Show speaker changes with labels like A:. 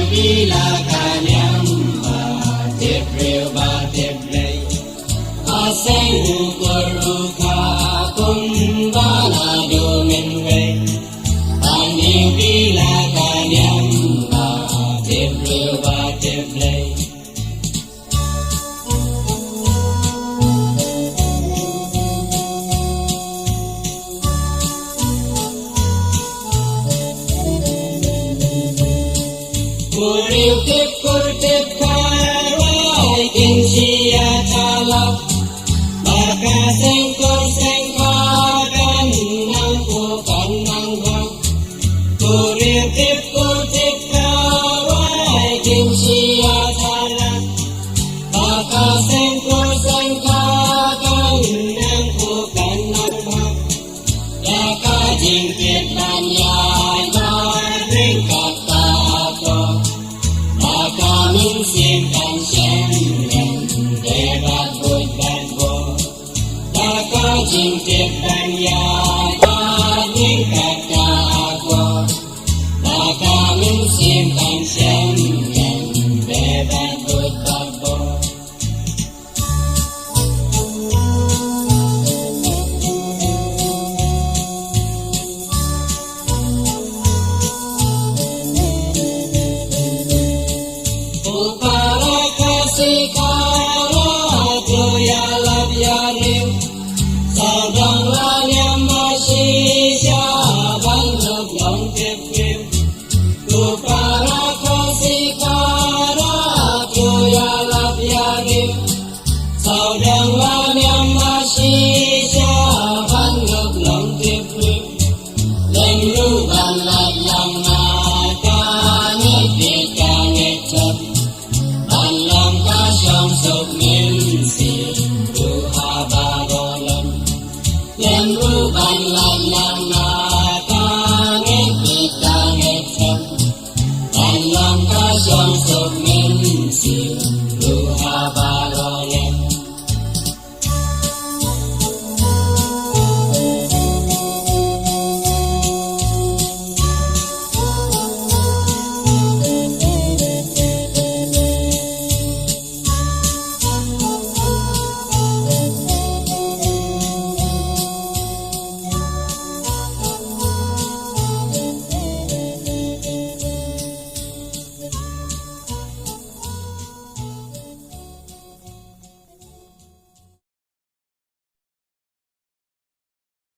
A: Riew bila kanyam ba tip Riew ba tip lay aseng ukuruka kumbana domen way Riew bila kanyam ba tip Riew ba tip lay Riew tipkur tipkha rai kin sia kalap baka sengkor sengkha kan nang ko kan nang bang Riew tipkur tipkha rai kin sia kalap baka sengkor sengkha kan nang ko kan nang bang ya ka jing tiet nan ya ring kata Kaming simpan siyang debat bud dan bo Daka jingtip dan yagat kata ako Daka kaming simpan siyang debat bud dan bo Saudang Niamkhasi siaban lebong tipkha tu para kasih kara tu ya lap ya Riew Saudang Niamkhasi siaban lebong tipkha leng ruban lap yang makan itika ngecap ban long kasyong sok min si Yang ruban lang lang nakang ipitang item Ban lang kasyong sok min siya